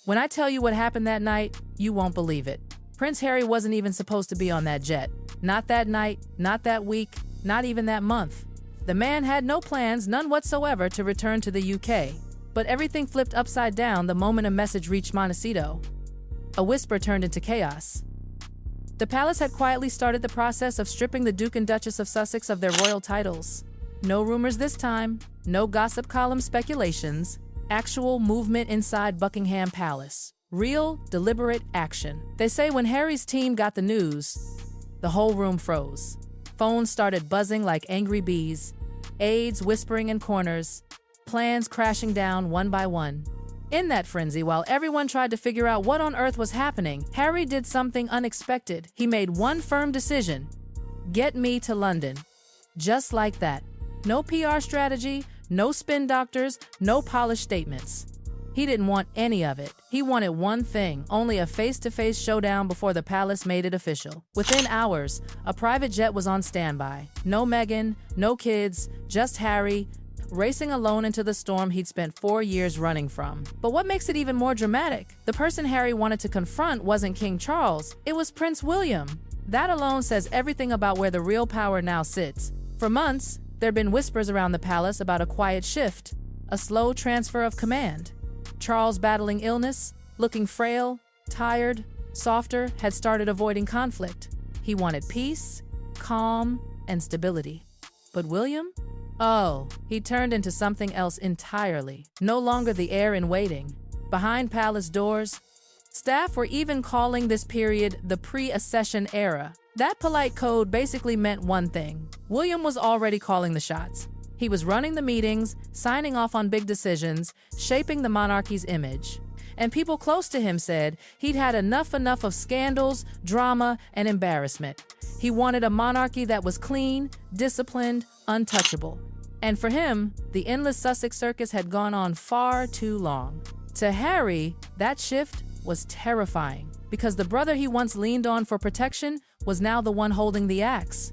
When I tell you what happened that night, you won't believe it. Prince Harry wasn't even supposed to be on that jet. Not that night, not that week, not even that month. The man had no plans, none whatsoever, to return to the UK. But everything flipped upside down the moment a message reached Montecito. A whisper turned into chaos. The palace had quietly started the process of stripping the Duke and Duchess of Sussex of their royal titles. No rumors this time, no gossip column speculations, actual movement inside Buckingham Palace. Real, deliberate action. They say when Harry's team got the news, the whole room froze. Phones started buzzing like angry bees, aides whispering in corners, plans crashing down one by one. In that frenzy, while everyone tried to figure out what on earth was happening, Harry did something unexpected. He made one firm decision: get me to London. Just like that. No PR strategy, no spin doctors, no polished statements. He didn't want any of it. He wanted one thing, only a face-to-face showdown before the palace made it official. Within hours, a private jet was on standby. No Meghan, no kids, just Harry, racing alone into the storm he'd spent 4 years running from. But what makes it even more dramatic? The person Harry wanted to confront wasn't King Charles, it was Prince William. That alone says everything about where the real power now sits. For months, there'd been whispers around the palace about a quiet shift, a slow transfer of command. Charles, battling illness, looking frail, tired, softer, had started avoiding conflict. He wanted peace, calm, and stability. But William? Oh, he turned into something else entirely. No longer the heir in waiting. Behind palace doors, staff were even calling this period the pre-accession era. That polite code basically meant one thing: William was already calling the shots. He was running the meetings, signing off on big decisions, shaping the monarchy's image. And people close to him said he'd had enough of scandals, drama, and embarrassment. He wanted a monarchy that was clean, disciplined, untouchable. And for him, the endless Sussex circus had gone on far too long. To Harry, that shift was terrifying, because the brother he once leaned on for protection was now the one holding the axe.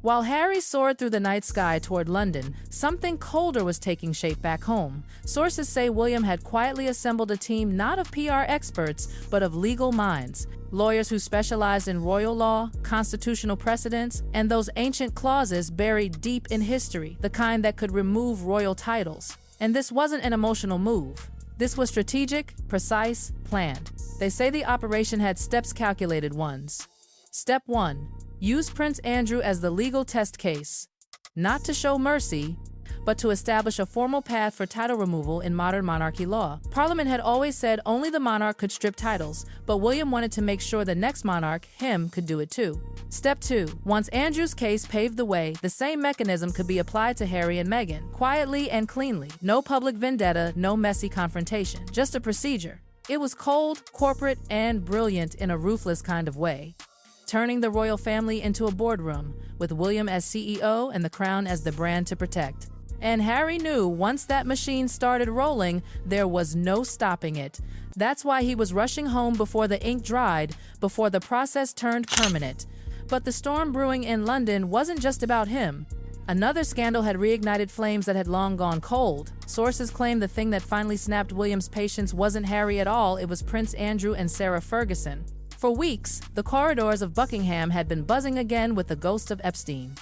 While Harry soared through the night sky toward London, something colder was taking shape back home. Sources say William had quietly assembled a team not of PR experts, but of legal minds. Lawyers who specialized in royal law, constitutional precedents, and those ancient clauses buried deep in history, the kind that could remove royal titles. And this wasn't an emotional move. This was strategic, precise, planned. They say the operation had steps, calculated ones. Step 1. Use Prince Andrew as the legal test case, not to show mercy, but to establish a formal path for title removal in modern monarchy law. Parliament had always said only the monarch could strip titles, but William wanted to make sure the next monarch, him, could do it too. Step 2. Once Andrew's case paved the way, the same mechanism could be applied to Harry and Meghan, quietly and cleanly. No public vendetta, no messy confrontation, just a procedure. It was cold, corporate, and brilliant in a ruthless kind of way, turning the royal family into a boardroom, with William as CEO and the crown as the brand to protect. And Harry knew once that machine started rolling, there was no stopping it. That's why he was rushing home before the ink dried, before the process turned permanent. But the storm brewing in London wasn't just about him. Another scandal had reignited flames that had long gone cold. Sources claim the thing that finally snapped William's patience wasn't Harry at all, it was Prince Andrew and Sarah Ferguson. For weeks, the corridors of Buckingham had been buzzing again with the ghost of Epstein.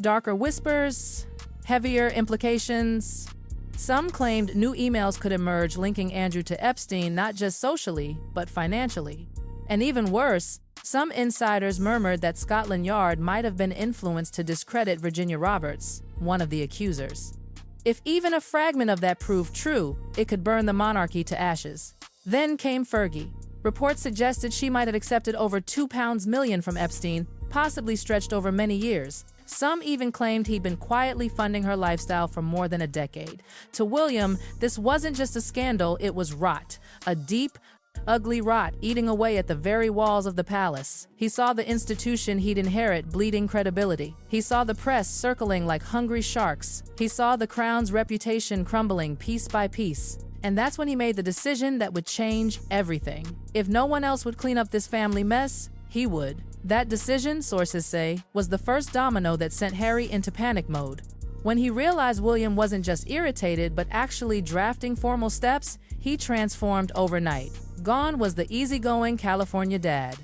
Darker whispers, heavier implications. Some claimed new emails could emerge linking Andrew to Epstein not just socially, but financially. And even worse, some insiders murmured that Scotland Yard might have been influenced to discredit Virginia Roberts, one of the accusers. If even a fragment of that proved true, it could burn the monarchy to ashes. Then came Fergie. Reports suggested she might have accepted over £2 million from Epstein, possibly stretched over many years. Some even claimed he'd been quietly funding her lifestyle for more than a decade. To William, this wasn't just a scandal, it was rot. A deep, ugly rot eating away at the very walls of the palace. He saw the institution he'd inherit bleeding credibility. He saw the press circling like hungry sharks. He saw the crown's reputation crumbling piece by piece. And that's when he made the decision that would change everything. If no one else would clean up this family mess, he would. That decision, sources say, was the first domino that sent Harry into panic mode. When he realized William wasn't just irritated, but actually drafting formal steps, he transformed overnight. Gone was the easygoing California dad.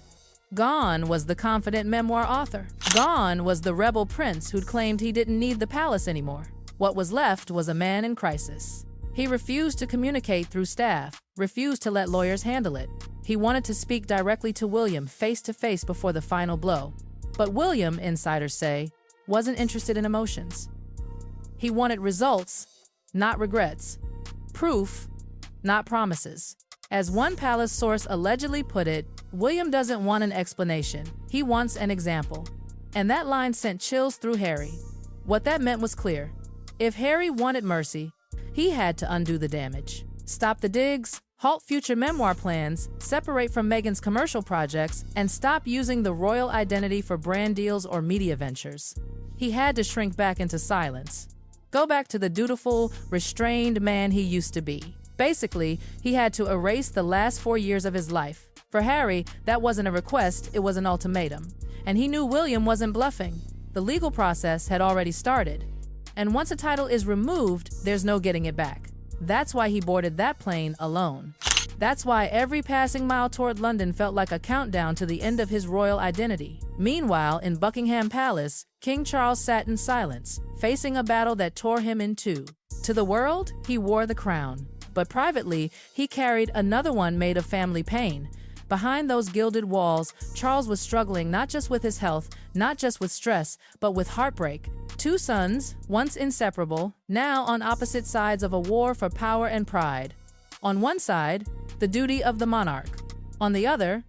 Gone was the confident memoir author. Gone was the rebel prince who'd claimed he didn't need the palace anymore. What was left was a man in crisis. He refused to communicate through staff, refused to let lawyers handle it. He wanted to speak directly to William face to face before the final blow. But William, insiders say, wasn't interested in emotions. He wanted results, not regrets. Proof, not promises. As one palace source allegedly put it, William doesn't want an explanation. He wants an example. And that line sent chills through Harry. What that meant was clear. If Harry wanted mercy, he had to undo the damage. Stop the digs, halt future memoir plans, separate from Meghan's commercial projects, and stop using the royal identity for brand deals or media ventures. He had to shrink back into silence. Go back to the dutiful, restrained man he used to be. Basically, he had to erase the last 4 years of his life. For Harry, that wasn't a request, it was an ultimatum. And he knew William wasn't bluffing. The legal process had already started. And once a title is removed, there's no getting it back. That's why he boarded that plane alone. That's why every passing mile toward London felt like a countdown to the end of his royal identity. Meanwhile, in Buckingham Palace, King Charles sat in silence, facing a battle that tore him in two. To the world, he wore the crown. But privately, he carried another one made of family pain. Behind those gilded walls, Charles was struggling not just with his health, not just with stress, but with heartbreak. Two sons, once inseparable, now on opposite sides of a war for power and pride. On one side, the duty of the monarch. On the other,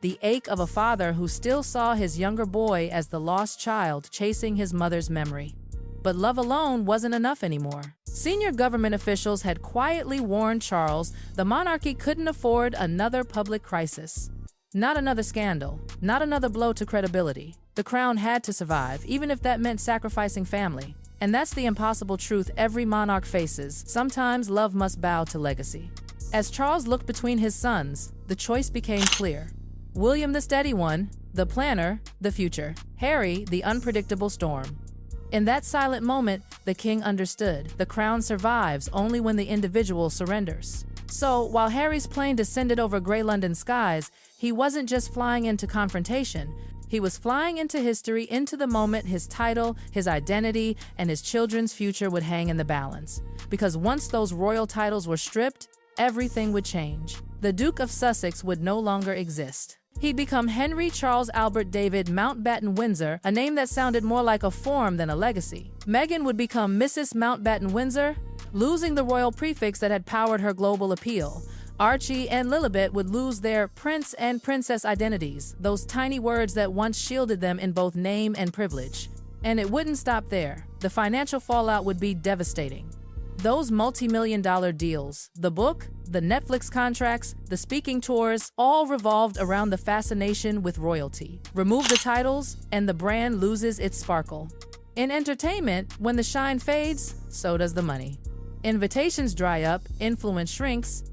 the ache of a father who still saw his younger boy as the lost child chasing his mother's memory. But love alone wasn't enough anymore. Senior government officials had quietly warned Charles the monarchy couldn't afford another public crisis. Not another scandal, not another blow to credibility. The crown had to survive, even if that meant sacrificing family. And that's the impossible truth every monarch faces. Sometimes love must bow to legacy. As Charles looked between his sons, the choice became clear. William the steady one, the planner, the future. Harry, the unpredictable storm. In that silent moment, the king understood. The crown survives only when the individual surrenders. So, while Harry's plane descended over gray London skies, he wasn't just flying into confrontation. He was flying into history, into the moment his title, his identity, and his children's future would hang in the balance. Because once those royal titles were stripped, everything would change. The Duke of Sussex would no longer exist. He'd become Henry Charles Albert David Mountbatten Windsor, a name that sounded more like a form than a legacy. Meghan would become Mrs. Mountbatten Windsor, losing the royal prefix that had powered her global appeal. Archie and Lilibet would lose their prince and princess identities, those tiny words that once shielded them in both name and privilege. And it wouldn't stop there. The financial fallout would be devastating. Those multi-million-dollar deals, the book, the Netflix contracts, the speaking tours, all revolved around the fascination with royalty. Remove the titles, and the brand loses its sparkle. In entertainment, when the shine fades, so does the money. Invitations dry up, influence shrinks,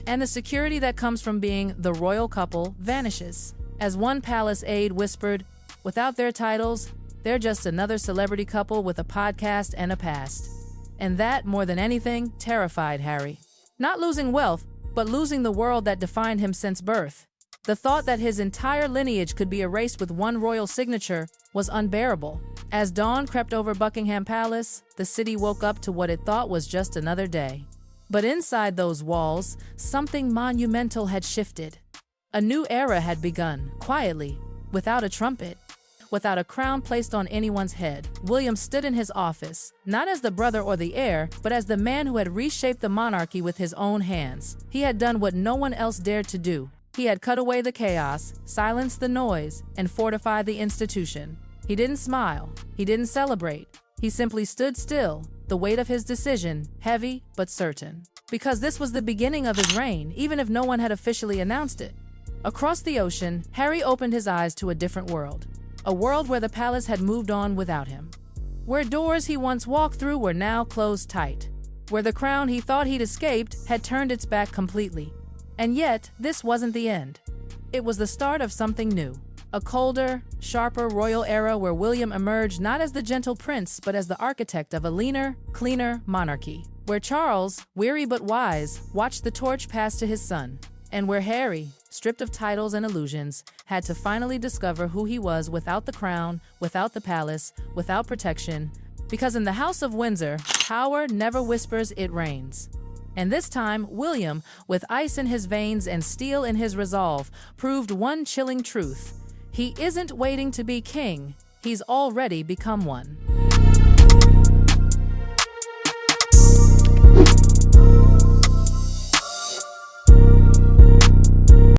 and the security that comes from being the royal couple vanishes. As one palace aide whispered, without their titles, they're just another celebrity couple with a podcast and a past. And that, more than anything, terrified Harry. Not losing wealth, but losing the world that defined him since birth. The thought that his entire lineage could be erased with one royal signature was unbearable. As dawn crept over Buckingham Palace, the city woke up to what it thought was just another day. But inside those walls, something monumental had shifted. A new era had begun, quietly, without a trumpet. Without a crown placed on anyone's head, William stood in his office, not as the brother or the heir, but as the man who had reshaped the monarchy with his own hands. He had done what no one else dared to do. He had cut away the chaos, silenced the noise, and fortified the institution. He didn't smile. He didn't celebrate. He simply stood still, the weight of his decision heavy but certain. Because this was the beginning of his reign, even if no one had officially announced it. Across the ocean, Harry opened his eyes to a different world. A world where the palace had moved on without him. Where doors he once walked through were now closed tight. Where the crown he thought he'd escaped had turned its back completely. And yet, this wasn't the end. It was the start of something new. A colder, sharper royal era where William emerged not as the gentle prince, but as the architect of a leaner, cleaner monarchy. Where Charles, weary but wise, watched the torch pass to his son. And where Harry, stripped of titles and illusions, had to finally discover who he was without the crown, without the palace, without protection, because in the House of Windsor, power never whispers, it reigns. And this time, William, with ice in his veins and steel in his resolve, proved one chilling truth. He isn't waiting to be king, he's already become one.